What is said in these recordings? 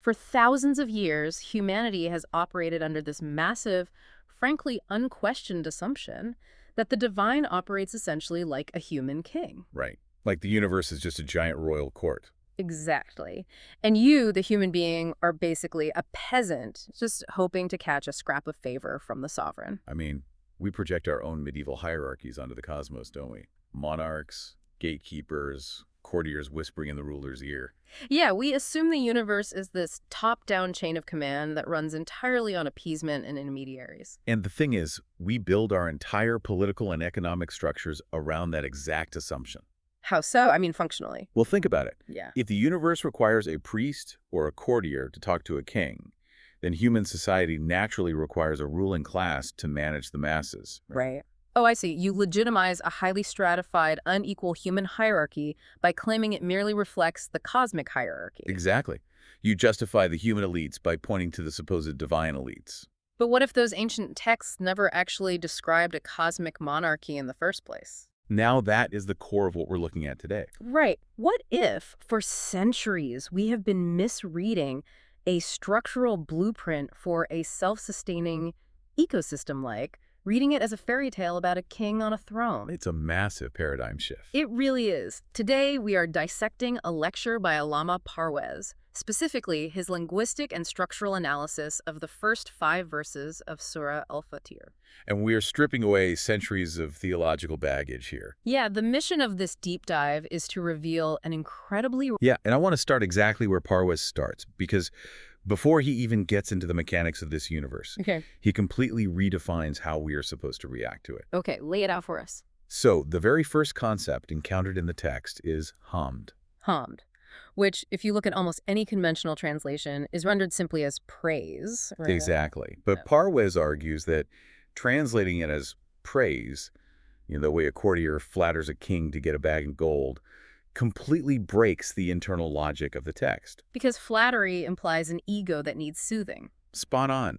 For thousands of years, humanity has operated under this massive, frankly unquestioned assumption that the divine operates essentially like a human king. Right. Like the universe is just a giant royal court. Exactly. And you, the human being, are basically a peasant, just hoping to catch a scrap of favor from the sovereign. I mean, we project our own medieval hierarchies onto the cosmos, don't we? Monarchs, gatekeepers, courtiers whispering in the ruler's ear. Yeah, we assume the universe is this top-down chain of command that runs entirely on appeasement and intermediaries. And the thing is, we build our entire political and economic structures around that exact assumption. How so? I mean, functionally. Well, think about it. Yeah. If the universe requires a priest or a courtier to talk to a king, then human society naturally requires a ruling class to manage the masses. Right. Oh, I see. You legitimize a highly stratified, unequal human hierarchy by claiming it merely reflects the cosmic hierarchy. Exactly. You justify the human elites by pointing to the supposed divine elites. But what if those ancient texts never actually described a cosmic monarchy in the first place? Now that is the core of what we're looking at today. Right. What if, for centuries, we have been misreading a structural blueprint for a self-sustaining ecosystem, like reading it as a fairy tale about a king on a throne? It's a massive paradigm shift. It really is. Today, we are dissecting a lecture by Allama Parvez, specifically his linguistic and structural analysis of the first 5 verses of Surah Fatir. And we are stripping away centuries of theological baggage here. Yeah, the mission of this deep dive is to reveal an incredibly... Yeah, and I want to start exactly where Parvez starts, because before he even gets into the mechanics of this universe, he completely redefines how we are supposed to react to it. Okay, lay it out for us. So, the very first concept encountered in the text is hamd. Hamd, which, if you look at almost any conventional translation, is rendered simply as praise. Right? Exactly. But Parvez argues that translating it as praise, the way a courtier flatters a king to get a bag of gold, completely breaks the internal logic of the text. Because flattery implies an ego that needs soothing. Spot on.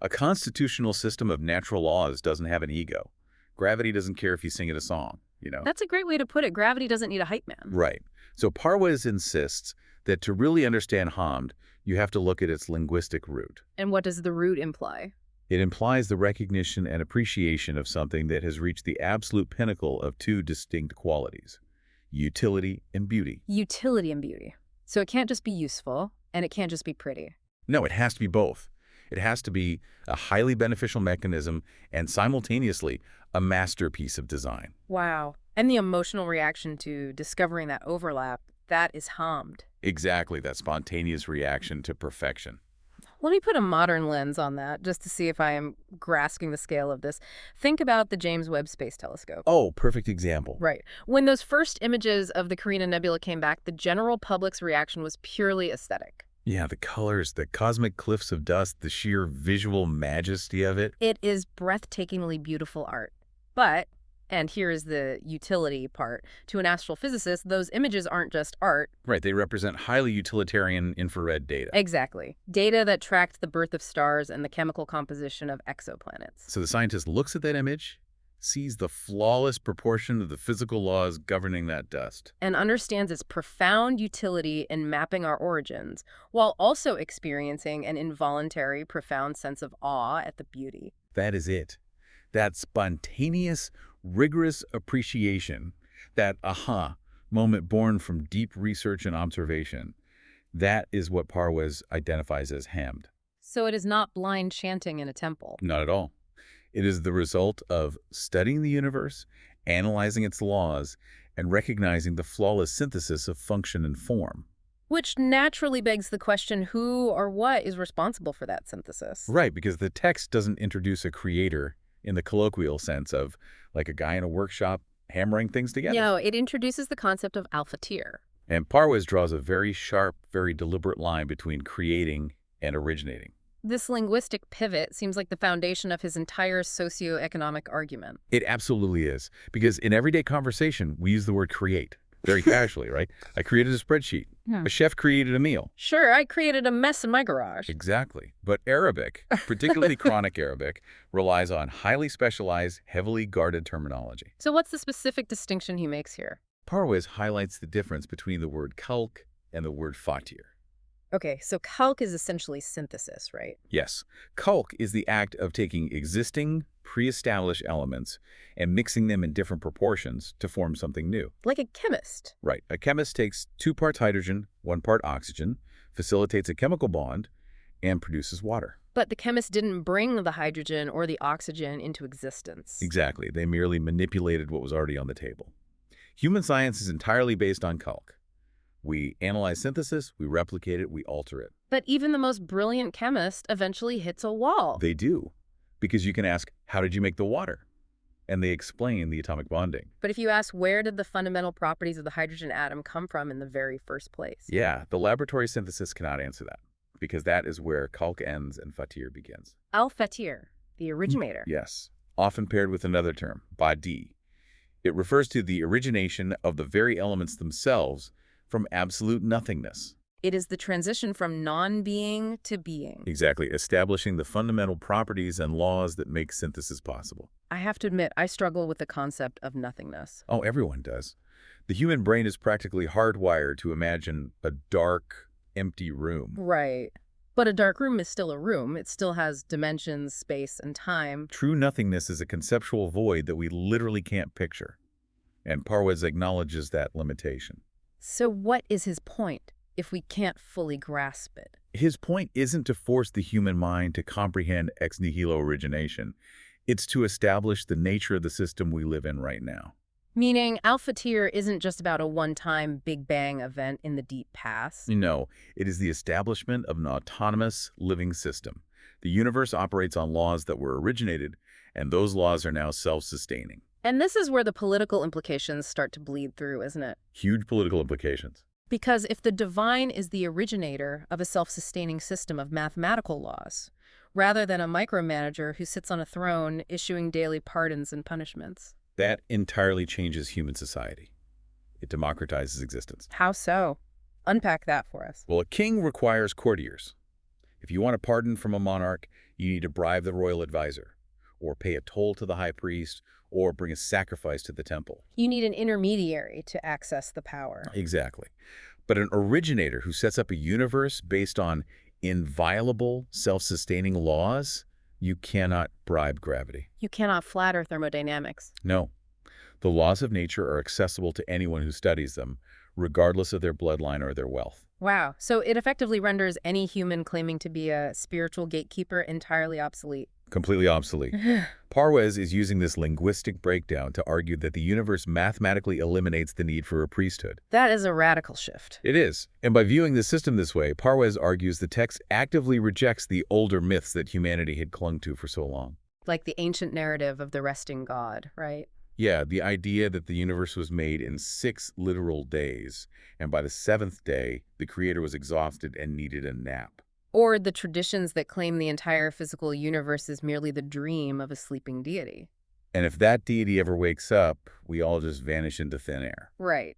A constitutional system of natural laws doesn't have an ego. Gravity doesn't care if you sing it a song, That's a great way to put it. Gravity doesn't need a hype man. Right. So Parvez insists that to really understand hamd, you have to look at its linguistic root. And what does the root imply? It implies the recognition and appreciation of something that has reached the absolute pinnacle of 2 distinct qualities: utility and beauty. Utility and beauty. So it can't just be useful, and it can't just be pretty. No, it has to be both. It has to be a highly beneficial mechanism and simultaneously a masterpiece of design. Wow. And the emotional reaction to discovering that overlap, that is hamd. Exactly, that spontaneous reaction to perfection. Let me put a modern lens on that, just to see if I am grasping the scale of this. Think about the James Webb Space Telescope. Oh, perfect example. Right. When those first images of the Carina Nebula came back, the general public's reaction was purely aesthetic. Yeah, the colors, the cosmic cliffs of dust, the sheer visual majesty of it. It is breathtakingly beautiful art. But, and here is the utility part, to an astrophysicist, those images aren't just art. Right, they represent highly utilitarian infrared data. Exactly. Data that tracked the birth of stars and the chemical composition of exoplanets. So the scientist looks at that image, sees the flawless proportion of the physical laws governing that dust, and understands its profound utility in mapping our origins, while also experiencing an involuntary, profound sense of awe at the beauty. That is it. That spontaneous, rigorous appreciation, that aha moment born from deep research and observation, that is what Parvez identifies as hamd. So it is not blind chanting in a temple. Not at all. It is the result of studying the universe, analyzing its laws, and recognizing the flawless synthesis of function and form. Which naturally begs the question, who or what is responsible for that synthesis? Right, because the text doesn't introduce a creator in the colloquial sense of like a guy in a workshop hammering things together. No, it introduces the concept of Al-Fatir. And Parvez draws a very sharp, very deliberate line between creating and originating. This linguistic pivot seems like the foundation of his entire socioeconomic argument. It absolutely is, because in everyday conversation, we use the word create very casually, right? I created a spreadsheet. A chef created a meal. Sure, I created a mess in my garage. Exactly. But Arabic, particularly chronic Arabic, relies on highly specialized, heavily guarded terminology. So what's the specific distinction he makes here? Parvez highlights the difference between the word khalq and the word fatir. Okay, so calc is essentially synthesis, right? Yes, calc is the act of taking existing, pre-established elements and mixing them in different proportions to form something new. Like a chemist. Right. A chemist takes 2 parts hydrogen, 1 part oxygen, facilitates a chemical bond, and produces water. But the chemist didn't bring the hydrogen or the oxygen into existence. Exactly. They merely manipulated what was already on the table. Human science is entirely based on calc. We analyze synthesis, we replicate it, we alter it. But even the most brilliant chemist eventually hits a wall. They do. Because you can ask, how did you make the water? And they explain the atomic bonding. But if you ask, where did the fundamental properties of the hydrogen atom come from in the very first place? Yeah, the laboratory synthesis cannot answer that, because that is where calc ends and Fatir begins. Al-Fatir, the originator. Yes, often paired with another term, badi. It refers to the origination of the very elements themselves from absolute nothingness. It is the transition from non-being to being. Exactly, establishing the fundamental properties and laws that make synthesis possible. I have to admit, I struggle with the concept of nothingness. Oh, everyone does. The human brain is practically hardwired to imagine a dark, empty room. Right. But a dark room is still a room. It still has dimensions, space, and time. True nothingness is a conceptual void that we literally can't picture. And Parwez acknowledges that limitation. So what is his point if we can't fully grasp it? His point isn't to force the human mind to comprehend ex nihilo origination. It's to establish the nature of the system we live in right now. Meaning, Al-Fatir isn't just about a one-time Big Bang event in the deep past. No, it is the establishment of an autonomous living system. The universe operates on laws that were originated, and those laws are now self-sustaining. And this is where the political implications start to bleed through, isn't it? Huge political implications. Because if the divine is the originator of a self-sustaining system of mathematical laws, rather than a micromanager who sits on a throne issuing daily pardons and punishments. That entirely changes human society. It democratizes existence. How so? Unpack that for us. Well, a king requires courtiers. If you want a pardon from a monarch, you need to bribe the royal advisor, or pay a toll to the high priest, or bring a sacrifice to the temple. You need an intermediary to access the power. Exactly. But an originator who sets up a universe based on inviolable, self-sustaining laws, you cannot bribe gravity. You cannot flatter thermodynamics. No. The laws of nature are accessible to anyone who studies them, regardless of their bloodline or their wealth. Wow. So it effectively renders any human claiming to be a spiritual gatekeeper entirely obsolete. Completely obsolete. Parwez is using this linguistic breakdown to argue that the universe mathematically eliminates the need for a priesthood. That is a radical shift. It is. And by viewing the system this way, Parwez argues the text actively rejects the older myths that humanity had clung to for so long. Like the ancient narrative of the resting god, right? Yeah, the idea that the universe was made in 6 literal days, and by the 7th day, the creator was exhausted and needed a nap. Or the traditions that claim the entire physical universe is merely the dream of a sleeping deity. And if that deity ever wakes up, we all just vanish into thin air. Right.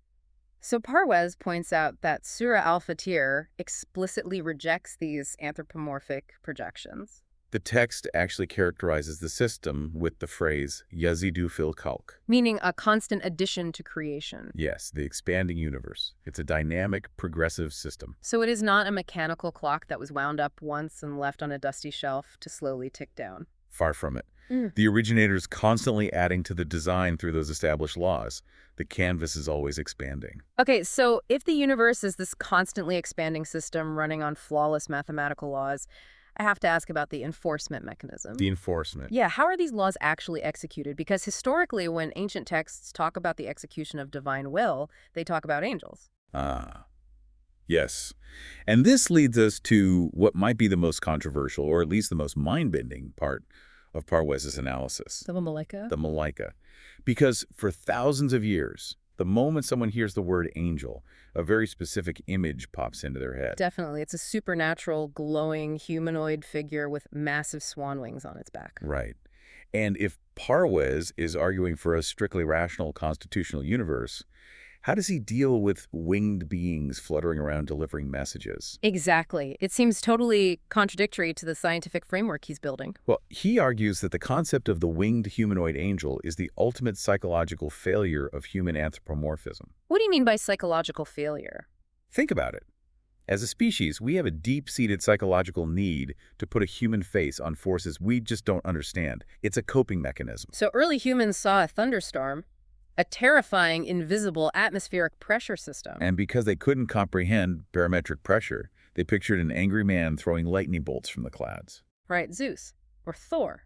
So Parwez points out that Surah Al-Fatir explicitly rejects these anthropomorphic projections. The text actually characterizes the system with the phrase yazidu fil khalq. Meaning a constant addition to creation. Yes, the expanding universe. It's a dynamic, progressive system. So it is not a mechanical clock that was wound up once and left on a dusty shelf to slowly tick down. Far from it. The originator is constantly adding to the design through those established laws. The canvas is always expanding. Okay, so if the universe is this constantly expanding system running on flawless mathematical laws, I have to ask about the enforcement mechanism. The enforcement. Yeah, how are these laws actually executed? Because historically, when ancient texts talk about the execution of divine will, they talk about angels. Ah, yes. And this leads us to what might be the most controversial, or at least the most mind-bending part of Parwez's analysis. The Malaika? The Malaika. Because for thousands of years, the moment someone hears the word angel, a very specific image pops into their head. Definitely. It's a supernatural, glowing, humanoid figure with massive swan wings on its back. Right. And if Parwez is arguing for a strictly rational constitutional universe, how does he deal with winged beings fluttering around delivering messages? Exactly. It seems totally contradictory to the scientific framework he's building. Well, he argues that the concept of the winged humanoid angel is the ultimate psychological failure of human anthropomorphism. What do you mean by psychological failure? Think about it. As a species, we have a deep-seated psychological need to put a human face on forces we just don't understand. It's a coping mechanism. So early humans saw a thunderstorm, a terrifying, invisible atmospheric pressure system. And because they couldn't comprehend barometric pressure, they pictured an angry man throwing lightning bolts from the clouds. Right, Zeus or Thor.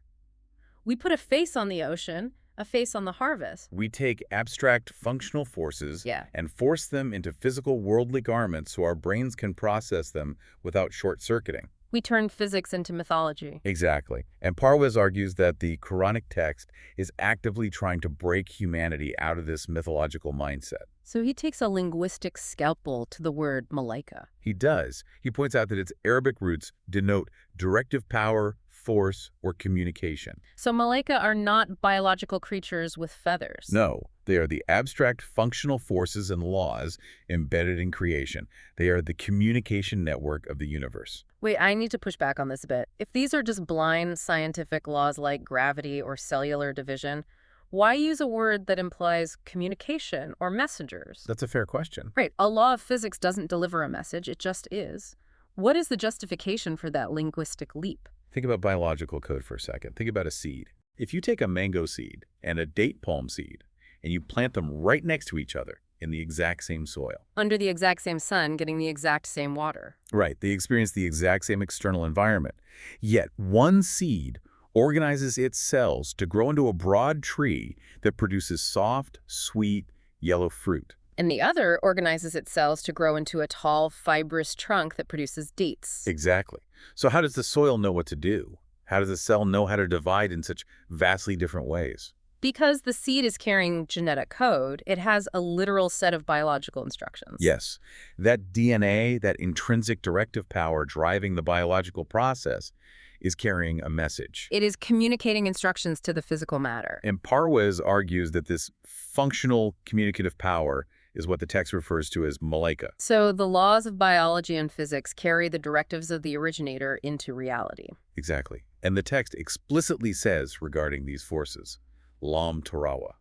We put a face on the ocean, a face on the harvest. We take abstract functional forces Yeah. and force them into physical worldly garments so our brains can process them without short-circuiting. We turn physics into mythology. Exactly. And Parwez argues that the Quranic text is actively trying to break humanity out of this mythological mindset. So he takes a linguistic scalpel to the word malaika. He does. He points out that its Arabic roots denote directive power, force, or communication. So malaika are not biological creatures with feathers. No, they are the abstract functional forces and laws embedded in creation. They are the communication network of the universe. Wait, I need to push back on this a bit. If these are just blind scientific laws like gravity or cellular division, why use a word that implies communication or messengers? That's a fair question. Right, a law of physics doesn't deliver a message, it just is. What is the justification for that linguistic leap? Think about biological code for a second. Think about a seed. If you take a mango seed and a date palm seed and you plant them right next to each other in the exact same soil. Under the exact same sun, getting the exact same water. Right, they experience the exact same external environment. Yet one seed organizes its cells to grow into a broad tree that produces soft, sweet, yellow fruit. And the other organizes its cells to grow into a tall, fibrous trunk that produces dates. Exactly. So how does the soil know what to do? How does the cell know how to divide in such vastly different ways? Because the seed is carrying genetic code, it has a literal set of biological instructions. Yes, that DNA, that intrinsic directive power driving the biological process, is carrying a message. It is communicating instructions to the physical matter. And Parwez argues that this functional communicative power is what the text refers to as malaika. So the laws of biology and physics carry the directives of the originator into reality. Exactly. And the text explicitly says regarding these forces, lam tarawa,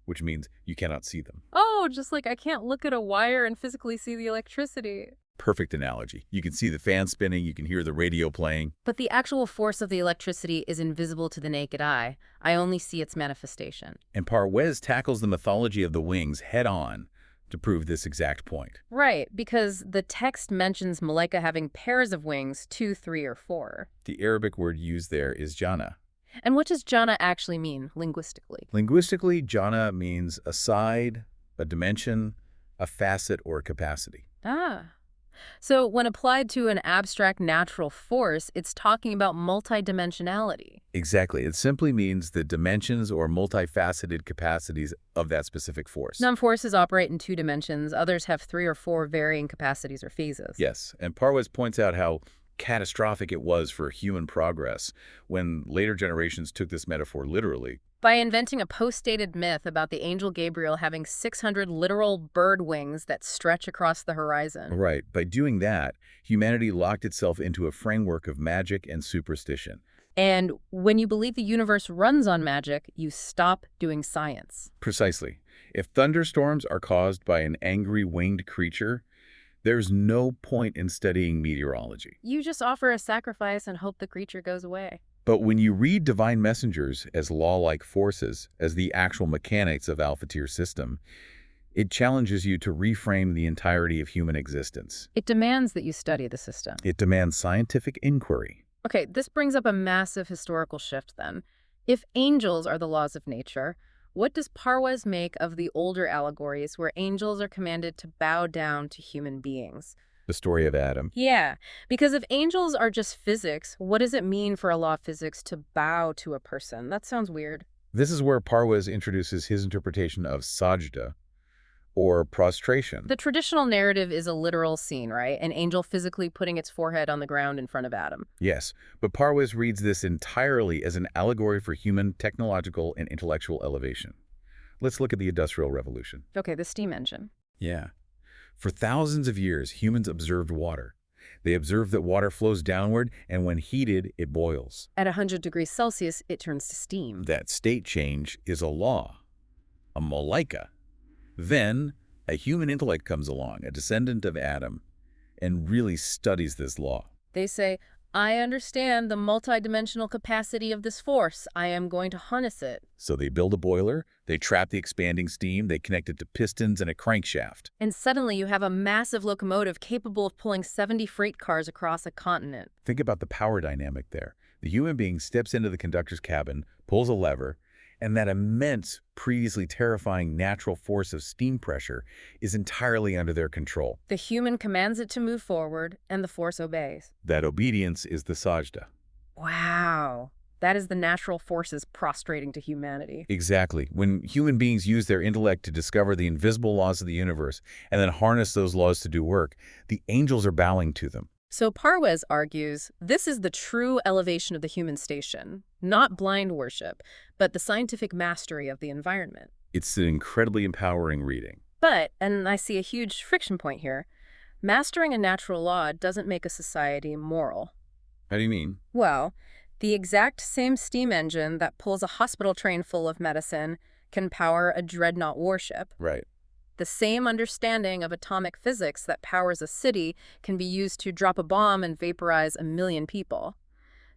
which means you cannot see them. Oh, just like I can't look at a wire and physically see the electricity. Perfect analogy. You can see the fan spinning, you can hear the radio playing. But the actual force of the electricity is invisible to the naked eye. I only see its manifestation. And Parwez tackles the mythology of the wings head-on to prove this exact point. Right, because the text mentions malaika having pairs of wings, 2, 3, or 4. The Arabic word used there is jana. And what does jana actually mean linguistically? Linguistically, jana means a side, a dimension, a facet, or a capacity. Ah. So when applied to an abstract natural force, it's talking about multidimensionality. Exactly. It simply means the dimensions or multifaceted capacities of that specific force. Some forces operate in 2 dimensions, others have 3 or 4 varying capacities or phases. Yes, and Parwez points out how catastrophic it was for human progress when later generations took this metaphor literally. By inventing a post-dated myth about the angel Gabriel having 600 literal bird wings that stretch across the horizon. Right. By doing that, humanity locked itself into a framework of magic and superstition. And when you believe the universe runs on magic, you stop doing science. Precisely. If thunderstorms are caused by an angry winged creature, there's no point in studying meteorology. You just offer a sacrifice and hope the creature goes away. But when you read divine messengers as law-like forces, as the actual mechanics of Al Fatir's system, it challenges you to reframe the entirety of human existence. It demands that you study the system. It demands scientific inquiry. Okay, this brings up a massive historical shift then. If angels are the laws of nature, what does Parwez make of the older allegories where angels are commanded to bow down to human beings? The story of Adam. Yeah, because if angels are just physics, what does it mean for a law of physics to bow to a person? That sounds weird. This is where Parwez introduces his interpretation of sajda, or prostration. The traditional narrative is a literal scene, right? An angel physically putting its forehead on the ground in front of Adam. Yes, but Parwez reads this entirely as an allegory for human technological and intellectual elevation. Let's look at the Industrial Revolution. Okay, the steam engine. Yeah. For thousands of years, humans observed water. They observed that water flows downward, and when heated, it boils. At 100 degrees Celsius, it turns to steam. That state change is a law, a malaika. Then, a human intellect comes along, a descendant of Adam, and really studies this law. They say, I understand the multidimensional capacity of this force. I am going to harness it. So they build a boiler, they trap the expanding steam, they connect it to pistons and a crankshaft. And suddenly you have a massive locomotive capable of pulling 70 freight cars across a continent. Think about the power dynamic there. The human being steps into the conductor's cabin, pulls a lever, and that immense, previously terrifying natural force of steam pressure is entirely under their control. The human commands it to move forward, and the force obeys. That obedience is the sajda. Wow. That is the natural forces prostrating to humanity. Exactly. When human beings use their intellect to discover the invisible laws of the universe and then harness those laws to do work, the angels are bowing to them. So Parwez argues this is the true elevation of the human station, not blind worship, but the scientific mastery of the environment. It's an incredibly empowering reading. But, and I see a huge friction point here, mastering a natural law doesn't make a society moral. How do you mean? Well, the exact same steam engine that pulls a hospital train full of medicine can power a dreadnought warship. Right. The same understanding of atomic physics that powers a city can be used to drop a bomb and vaporize 1 million people.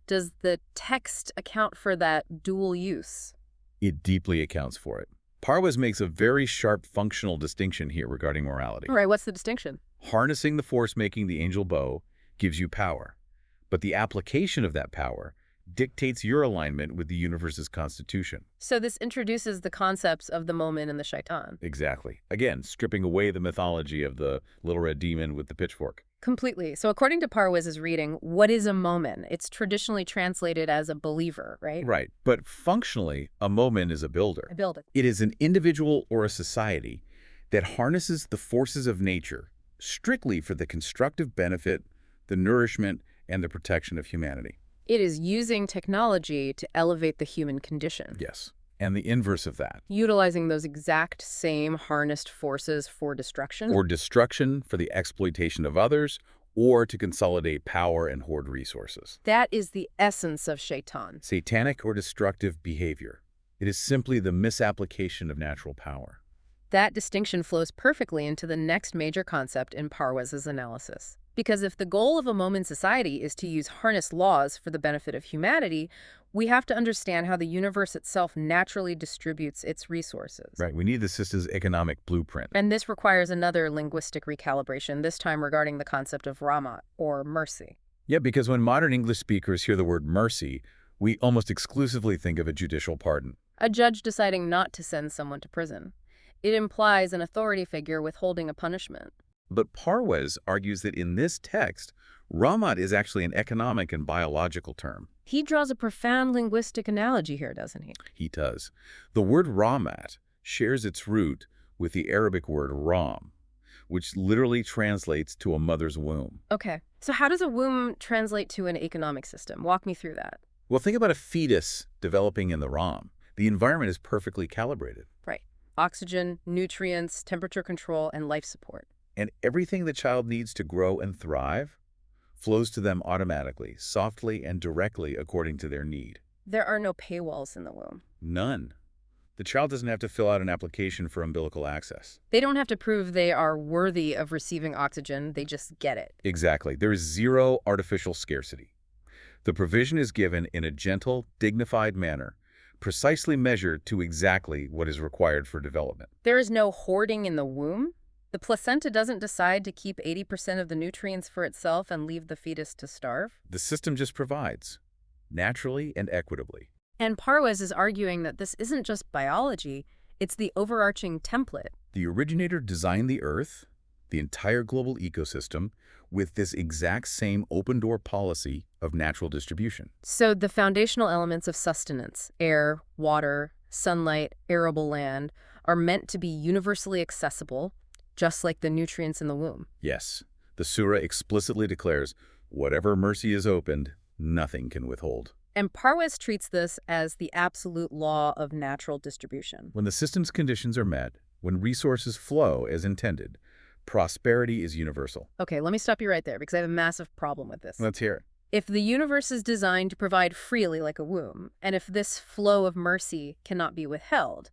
Does the text account for that dual use? It deeply accounts for it. Parwez makes a very sharp functional distinction here regarding morality. All right, what's the distinction? Harnessing the force making the angel bow gives you power, but the application of that power dictates your alignment with the universe's constitution. So this introduces the concepts of the moment and the shaitan. Exactly. Again, stripping away the mythology of the little red demon with the pitchfork. Completely. So according to Parwez's reading, what is a moment? It's traditionally translated as a believer, right? Right. But functionally, a moment is a builder. A builder. It is an individual or a society that harnesses the forces of nature strictly for the constructive benefit, the nourishment, and the protection of humanity. It is using technology to elevate the human condition. Yes. And the inverse of that. Utilizing those exact same harnessed forces for destruction. Or destruction for the exploitation of others, or to consolidate power and hoard resources. That is the essence of shaitan. Satanic or destructive behavior. It is simply the misapplication of natural power. That distinction flows perfectly into the next major concept in Parwez's analysis. Because if the goal of a moment society is to use harnessed laws for the benefit of humanity, we have to understand how the universe itself naturally distributes its resources. Right, we need the system's economic blueprint. And this requires another linguistic recalibration, this time regarding the concept of rahmat, or mercy. Yeah, because when modern English speakers hear the word mercy, we almost exclusively think of a judicial pardon. A judge deciding not to send someone to prison. It implies an authority figure withholding a punishment. But Parwez argues that in this text, rahmat is actually an economic and biological term. He draws a profound linguistic analogy here, doesn't he? He does. The word rahmat shares its root with the Arabic word ram, which literally translates to a mother's womb. Okay, so how does a womb translate to an economic system? Walk me through that. Well, think about a fetus developing in the ram. The environment is perfectly calibrated. Right. Oxygen, nutrients, temperature control, and life support. And everything the child needs to grow and thrive flows to them automatically, softly and directly according to their need. There are no paywalls in the womb. None. The child doesn't have to fill out an application for umbilical access. They don't have to prove they are worthy of receiving oxygen. They just get it. Exactly. There is zero artificial scarcity. The provision is given in a gentle, dignified manner, precisely measured to exactly what is required for development. There is no hoarding in the womb. The placenta doesn't decide to keep 80% of the nutrients for itself and leave the fetus to starve. The system just provides, naturally and equitably. And Parwez is arguing that this isn't just biology, it's the overarching template. The originator designed the Earth, the entire global ecosystem, with this exact same open-door policy of natural distribution. So the foundational elements of sustenance, air, water, sunlight, arable land, are meant to be universally accessible, just like the nutrients in the womb. Yes, the Surah explicitly declares, whatever mercy is opened, nothing can withhold. And Parwez treats this as the absolute law of natural distribution. When the system's conditions are met, when resources flow as intended, prosperity is universal. Okay, let me stop you right there because I have a massive problem with this. Let's hear it. If the universe is designed to provide freely like a womb, and if this flow of mercy cannot be withheld,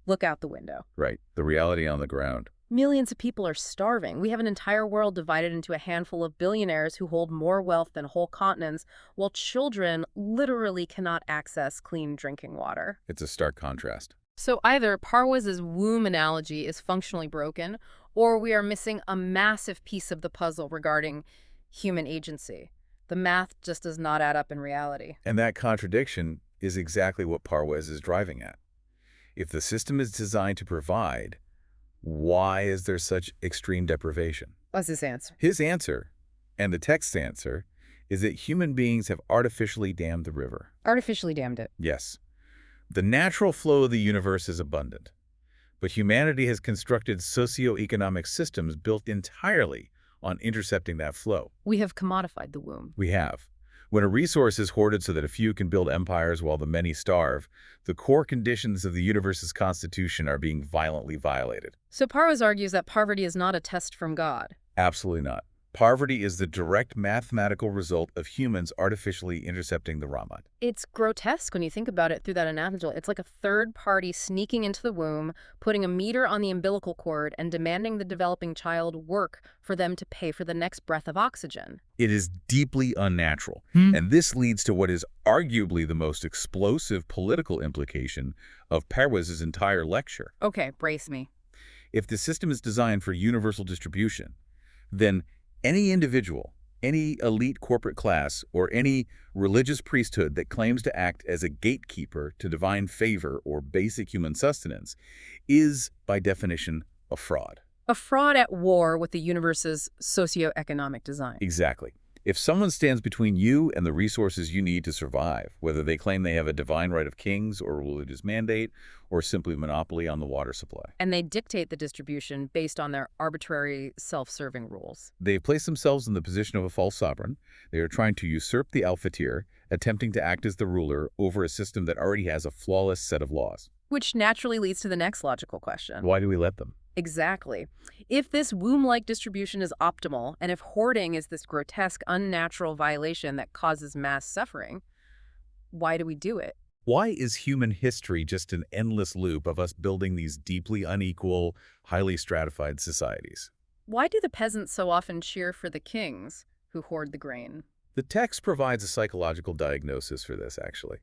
look out the window. Right, the reality on the ground. Millions of people are starving. We have an entire world divided into a handful of billionaires who hold more wealth than whole continents, while children literally cannot access clean drinking water. It's a stark contrast. So either Parwaz's womb analogy is functionally broken, or we are missing a massive piece of the puzzle regarding human agency. The math just does not add up in reality. And that contradiction is exactly what Parwaz is driving at. If the system is designed to provide, why is there such extreme deprivation? What's his answer? His answer, and the text's answer, is that human beings have artificially dammed the river. Artificially dammed it. Yes. The natural flow of the universe is abundant, but humanity has constructed socio-economic systems built entirely on intercepting that flow. We have commodified the womb. We have. When a resource is hoarded so that a few can build empires while the many starve, the core conditions of the universe's constitution are being violently violated. So Parvaz argues that poverty is not a test from God. Absolutely not. Poverty is the direct mathematical result of humans artificially intercepting the Ramat. It's grotesque when you think about it through that analogy. It's like a third party sneaking into the womb, putting a meter on the umbilical cord, and demanding the developing child work for them to pay for the next breath of oxygen. It is deeply unnatural, and this leads to what is arguably the most explosive political implication of Parwaz's entire lecture. Okay, brace me. If the system is designed for universal distribution, then any individual, any elite corporate class, or any religious priesthood that claims to act as a gatekeeper to divine favor or basic human sustenance is, by definition, a fraud. A fraud at war with the universe's socioeconomic design. Exactly. If someone stands between you and the resources you need to survive, whether they claim they have a divine right of kings or a religious mandate, or simply monopoly on the water supply. And they dictate the distribution based on their arbitrary, self-serving rules. They've placed themselves in the position of a false sovereign. They are trying to usurp the Al-Fatir, attempting to act as the ruler over a system that already has a flawless set of laws. Which naturally leads to the next logical question. Why do we let them? Exactly. If this womb-like distribution is optimal, and if hoarding is this grotesque, unnatural violation that causes mass suffering, why do we do it? Why is human history just an endless loop of us building these deeply unequal, highly stratified societies? Why do the peasants so often cheer for the kings who hoard the grain? The text provides a psychological diagnosis for this, actually,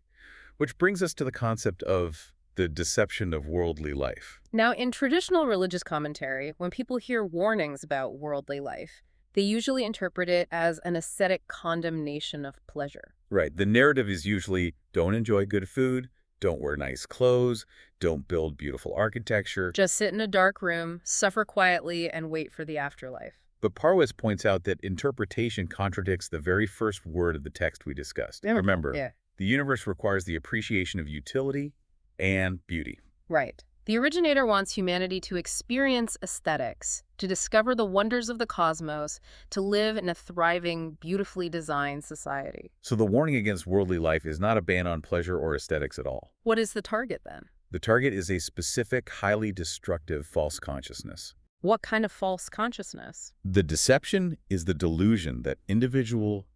which brings us to the concept of the deception of worldly life. Now, in traditional religious commentary, when people hear warnings about worldly life, they usually interpret it as an ascetic condemnation of pleasure. Right. The narrative is usually, don't enjoy good food, don't wear nice clothes, don't build beautiful architecture. Just sit in a dark room, suffer quietly, and wait for the afterlife. But Parwaz points out that interpretation contradicts the very first word of the text we discussed. Remember, the universe requires the appreciation of utility and beauty. Right. The originator wants humanity to experience aesthetics, to discover the wonders of the cosmos, to live in a thriving, beautifully designed society. So the warning against worldly life is not a ban on pleasure or aesthetics at all. What is the target, then? The target is a specific, highly destructive false consciousness. What kind of false consciousness? The deception is the delusion that individual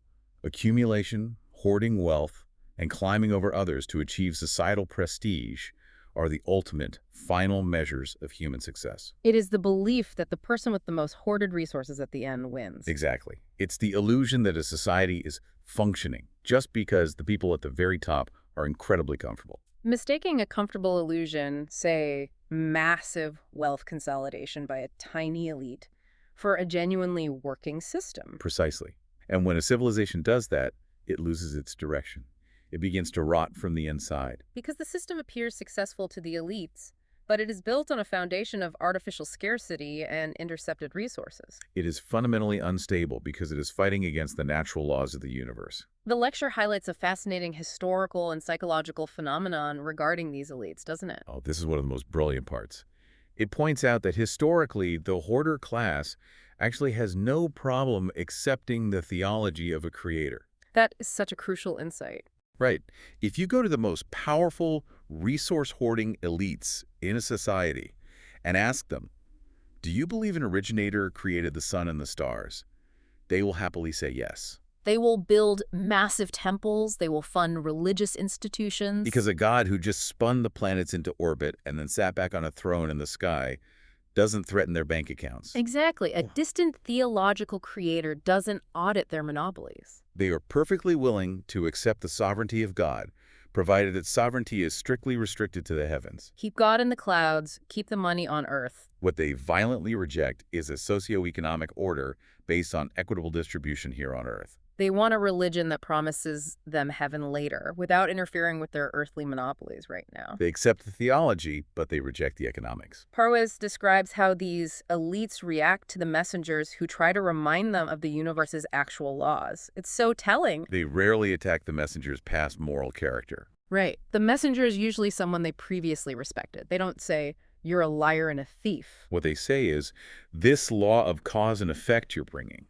accumulation, hoarding wealth, and climbing over others to achieve societal prestige are the ultimate, final measures of human success. It is the belief that the person with the most hoarded resources at the end wins. Exactly. It's the illusion that a society is functioning just because the people at the very top are incredibly comfortable. Mistaking a comfortable illusion, say massive wealth consolidation by a tiny elite, for a genuinely working system. Precisely. And when a civilization does that, it loses its direction. It begins to rot from the inside. Because the system appears successful to the elites, but it is built on a foundation of artificial scarcity and intercepted resources. It is fundamentally unstable because it is fighting against the natural laws of the universe. The lecture highlights a fascinating historical and psychological phenomenon regarding these elites, doesn't it? Oh, this is one of the most brilliant parts. It points out that historically, the hoarder class actually has no problem accepting the theology of a creator. That is such a crucial insight. Right. If you go to the most powerful, resource-hoarding elites in a society and ask them, do you believe an originator created the sun and the stars? They will happily say yes. They will build massive temples. They will fund religious institutions. Because a god who just spun the planets into orbit and then sat back on a throne in the sky doesn't threaten their bank accounts. Exactly. A distant theological creator doesn't audit their monopolies. They are perfectly willing to accept the sovereignty of God, provided that sovereignty is strictly restricted to the heavens. Keep God in the clouds, keep the money on earth. What they violently reject is a socioeconomic order based on equitable distribution here on earth. They want a religion that promises them heaven later, without interfering with their earthly monopolies right now. They accept the theology, but they reject the economics. Parwez describes how these elites react to the messengers who try to remind them of the universe's actual laws. It's so telling. They rarely attack the messenger's past moral character. Right. The messenger is usually someone they previously respected. They don't say, "You're a liar and a thief." What they say is, this law of cause and effect you're bringing,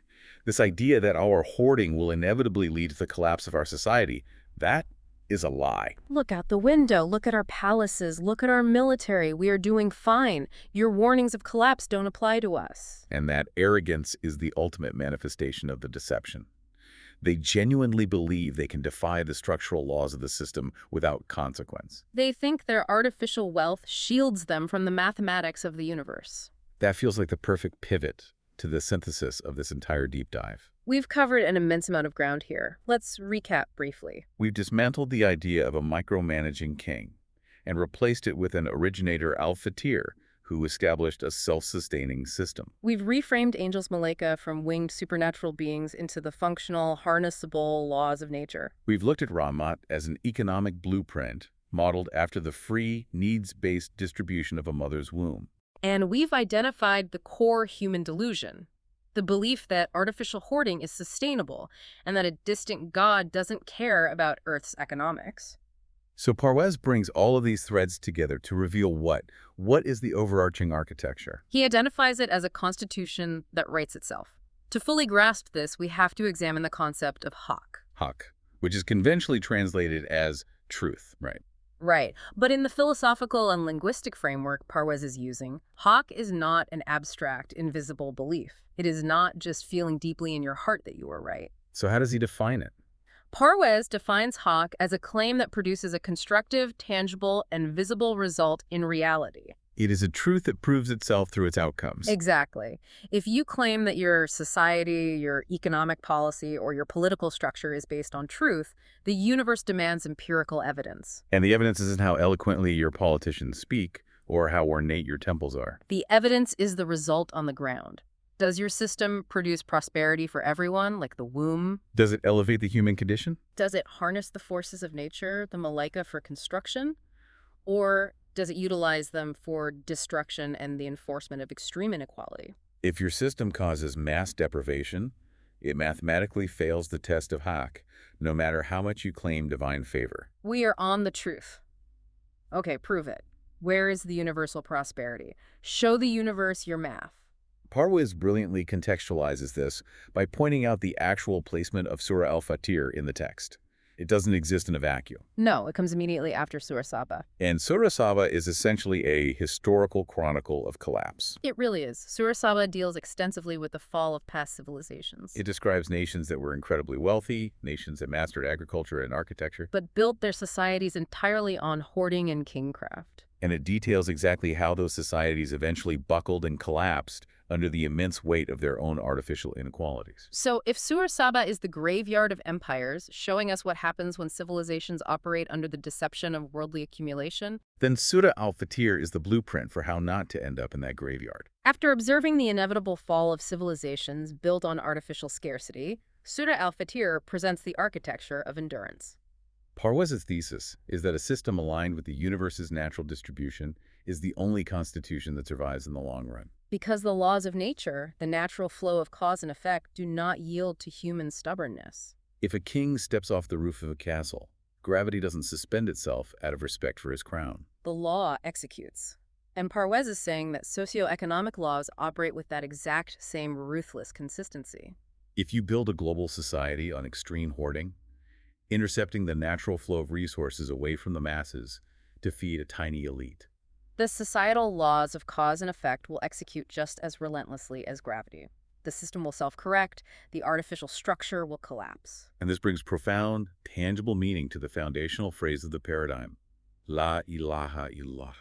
this idea that our hoarding will inevitably lead to the collapse of our society, that is a lie. Look out the window. Look at our palaces. Look at our military. We are doing fine. Your warnings of collapse don't apply to us. And that arrogance is the ultimate manifestation of the deception. They genuinely believe they can defy the structural laws of the system without consequence. They think their artificial wealth shields them from the mathematics of the universe. That feels like the perfect pivot to the synthesis of this entire deep dive. We've covered an immense amount of ground here. Let's recap briefly. We've dismantled the idea of a micromanaging king and replaced it with an originator al-Fatir who established a self-sustaining system. We've reframed angels Malaika from winged supernatural beings into the functional, harnessable laws of nature. We've looked at Rahmat as an economic blueprint modeled after the free, needs-based distribution of a mother's womb. And we've identified the core human delusion, the belief that artificial hoarding is sustainable and that a distant God doesn't care about Earth's economics. So Parwez brings all of these threads together to reveal what? What is the overarching architecture? He identifies it as a constitution that writes itself. To fully grasp this, we have to examine the concept of haq. Haq, which is conventionally translated as truth, right? Right. But in the philosophical and linguistic framework Parwez is using, haq is not an abstract, invisible belief. It is not just feeling deeply in your heart that you are right. So how does he define it? Parwez defines haq as a claim that produces a constructive, tangible, and visible result in reality. It is a truth that proves itself through its outcomes. Exactly. If you claim that your society, your economic policy, or your political structure is based on truth, the universe demands empirical evidence. And the evidence isn't how eloquently your politicians speak or how ornate your temples are. The evidence is the result on the ground. Does your system produce prosperity for everyone, like the womb? Does it elevate the human condition? Does it harness the forces of nature, the Malaika, for construction? Or does it utilize them for destruction and the enforcement of extreme inequality? If your system causes mass deprivation, it mathematically fails the test of haq, no matter how much you claim divine favor. We are on the truth. Okay, prove it. Where is the universal prosperity? Show the universe your math. Parwez brilliantly contextualizes this by pointing out the actual placement of Surah Al-Fatir in the text. It doesn't exist in a vacuum. No, it comes immediately after Surah Saba. And Surah Saba is essentially a historical chronicle of collapse. It really is. Surah Saba deals extensively with the fall of past civilizations. It describes nations that were incredibly wealthy, nations that mastered agriculture and architecture. But built their societies entirely on hoarding and kingcraft. And it details exactly how those societies eventually buckled and collapsed under the immense weight of their own artificial inequalities. So if Surah Saba is the graveyard of empires, showing us what happens when civilizations operate under the deception of worldly accumulation, then Surah Al-Fatir is the blueprint for how not to end up in that graveyard. after observing the inevitable fall of civilizations built on artificial scarcity, Surah Al-Fatir presents the architecture of endurance. Parwez's thesis is that a system aligned with the universe's natural distribution is the only constitution that survives in the long run. Because the laws of nature, the natural flow of cause and effect, do not yield to human stubbornness. If a king steps off the roof of a castle, gravity doesn't suspend itself out of respect for his crown. The law executes. And Parwez is saying that socioeconomic laws operate with that exact same ruthless consistency. If you build a global society on extreme hoarding, intercepting the natural flow of resources away from the masses to feed a tiny elite, The societal laws of cause and effect will execute just as relentlessly as gravity. The system will self-correct, the artificial structure will collapse. and this brings profound, tangible meaning to the foundational phrase of the paradigm, La ilaha illallah.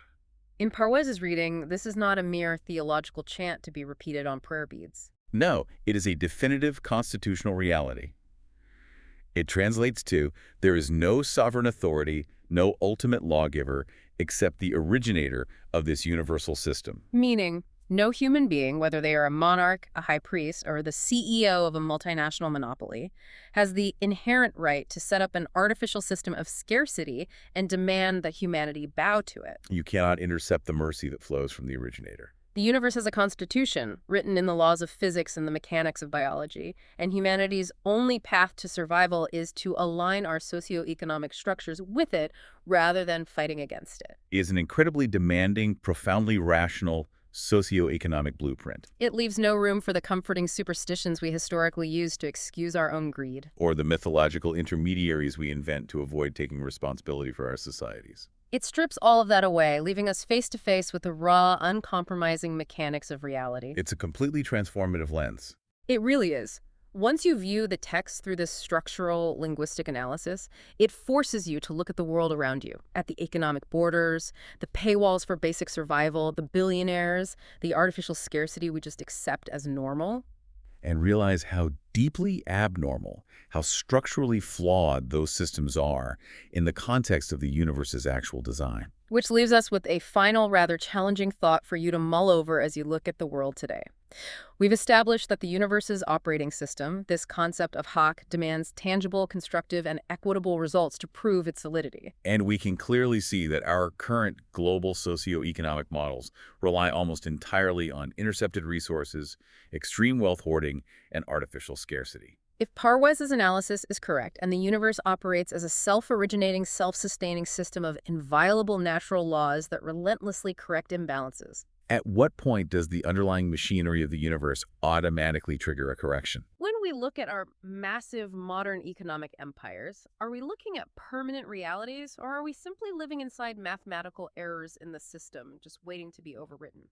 In Parwez's reading, this is not a mere theological chant to be repeated on prayer beads. No, it is a definitive constitutional reality. It translates to, there is no sovereign authority, no ultimate lawgiver, except the originator of this universal system. Meaning, no human being, whether they are a monarch, a high priest, or the CEO of a multinational monopoly, has the inherent right to set up an artificial system of scarcity and demand that humanity bow to it. You cannot intercept the mercy that flows from the originator. The universe has a constitution, written in the laws of physics and the mechanics of biology, and humanity's only path to survival is to align our socioeconomic structures with it rather than fighting against it. It is an incredibly demanding, profoundly rational socioeconomic blueprint, It leaves no room for the comforting superstitions we historically use to excuse our own greed. or the mythological intermediaries we invent to avoid taking responsibility for our societies. It strips all of that away, leaving us face to face with the raw, uncompromising mechanics of reality. It's a completely transformative lens. It really is. Once you view the text through this structural linguistic analysis, it forces you to look at the world around you, at the economic borders, the paywalls for basic survival, the billionaires, the artificial scarcity we just accept as normal. And realize how deeply abnormal, how structurally flawed those systems are in the context of the universe's actual design. Which leaves us with a final, rather challenging thought for you to mull over as you look at the world today. We've established that the universe's operating system, this concept of Hawk, demands tangible, constructive, and equitable results to prove its solidity. And we can clearly see that our current global socioeconomic models rely almost entirely on intercepted resources, extreme wealth hoarding, and artificial scarcity. If Parwez's analysis is correct and the universe operates as a self-originating, self-sustaining system of inviolable natural laws that relentlessly correct imbalances, At what point does the underlying machinery of the universe automatically trigger a correction? when we look at our massive modern economic empires, are we looking at permanent realities or are we simply living inside mathematical errors in the system, just waiting to be overwritten?